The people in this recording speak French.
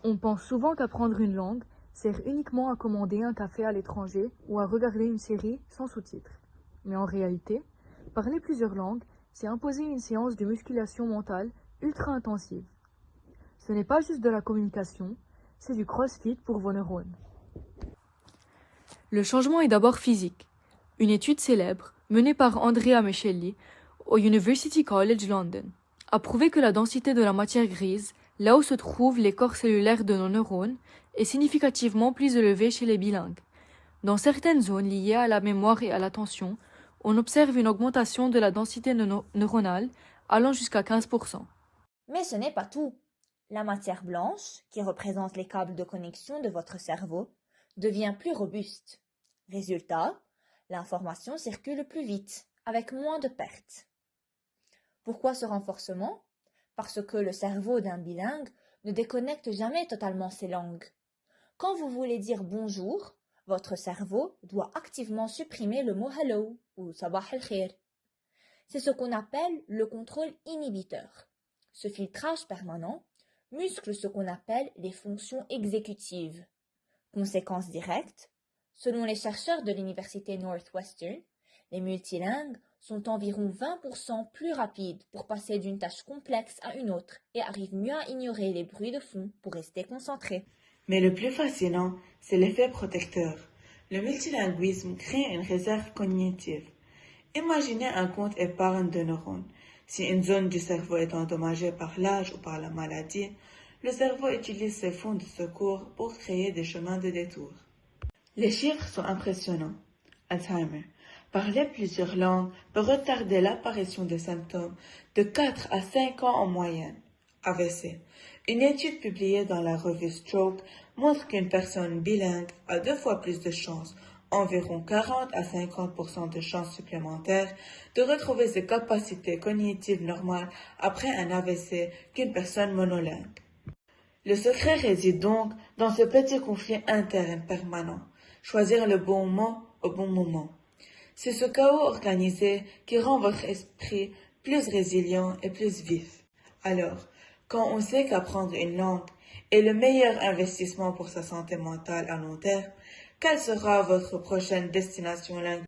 On pense souvent qu'apprendre une langue sert uniquement à commander un café à l'étranger ou à regarder une série sans sous-titres. Mais en réalité, parler plusieurs langues, c'est imposer une séance de musculation mentale ultra intensive. Ce n'est pas juste de la communication, c'est du crossfit pour vos neurones. Le changement est d'abord physique. Une étude célèbre, menée par Andrea Michelli au University College London, a prouvé que la densité de la matière grise, là où se trouvent les corps cellulaires de nos neurones, est significativement plus élevée chez les bilingues. Dans certaines zones liées à la mémoire et à l'attention, on observe une augmentation de la densité neuronale allant jusqu'à 15%. Mais ce n'est pas tout. La matière blanche, qui représente les câbles de connexion de votre cerveau, devient plus robuste. Résultat, l'information circule plus vite, avec moins de pertes. Pourquoi ce renforcement? Parce que le cerveau d'un bilingue ne déconnecte jamais totalement ses langues. Quand vous voulez dire bonjour, votre cerveau doit activement supprimer le mot hello ou sabah al-khair. C'est ce qu'on appelle le contrôle inhibiteur. Ce filtrage permanent muscle ce qu'on appelle les fonctions exécutives. Conséquence directe, selon les chercheurs de l'université Northwestern, les multilingues sont environ 20% plus rapides pour passer d'une tâche complexe à une autre et arrivent mieux à ignorer les bruits de fond pour rester concentrés. Mais le plus fascinant, c'est l'effet protecteur. Le multilinguisme crée une réserve cognitive. Imaginez un compte épargne de neurones. Si une zone du cerveau est endommagée par l'âge ou par la maladie, le cerveau utilise ses fonds de secours pour créer des chemins de détour. Les chiffres sont impressionnants. Alzheimer. Parler plusieurs langues peut retarder l'apparition de symptômes de 4 à 5 ans en moyenne. AVC. Une étude publiée dans la revue Stroke montre qu'une personne bilingue a 2 fois plus de chances, environ 40 à 50% de chances supplémentaires, de retrouver ses capacités cognitives normales après un AVC qu'une personne monolingue. Le secret réside donc dans ce petit conflit interne permanent. Choisir le bon mot au bon moment. C'est ce chaos organisé qui rend votre esprit plus résilient et plus vif. Alors, quand on sait qu'apprendre une langue est le meilleur investissement pour sa santé mentale à long terme, quelle sera votre prochaine destination linguistique?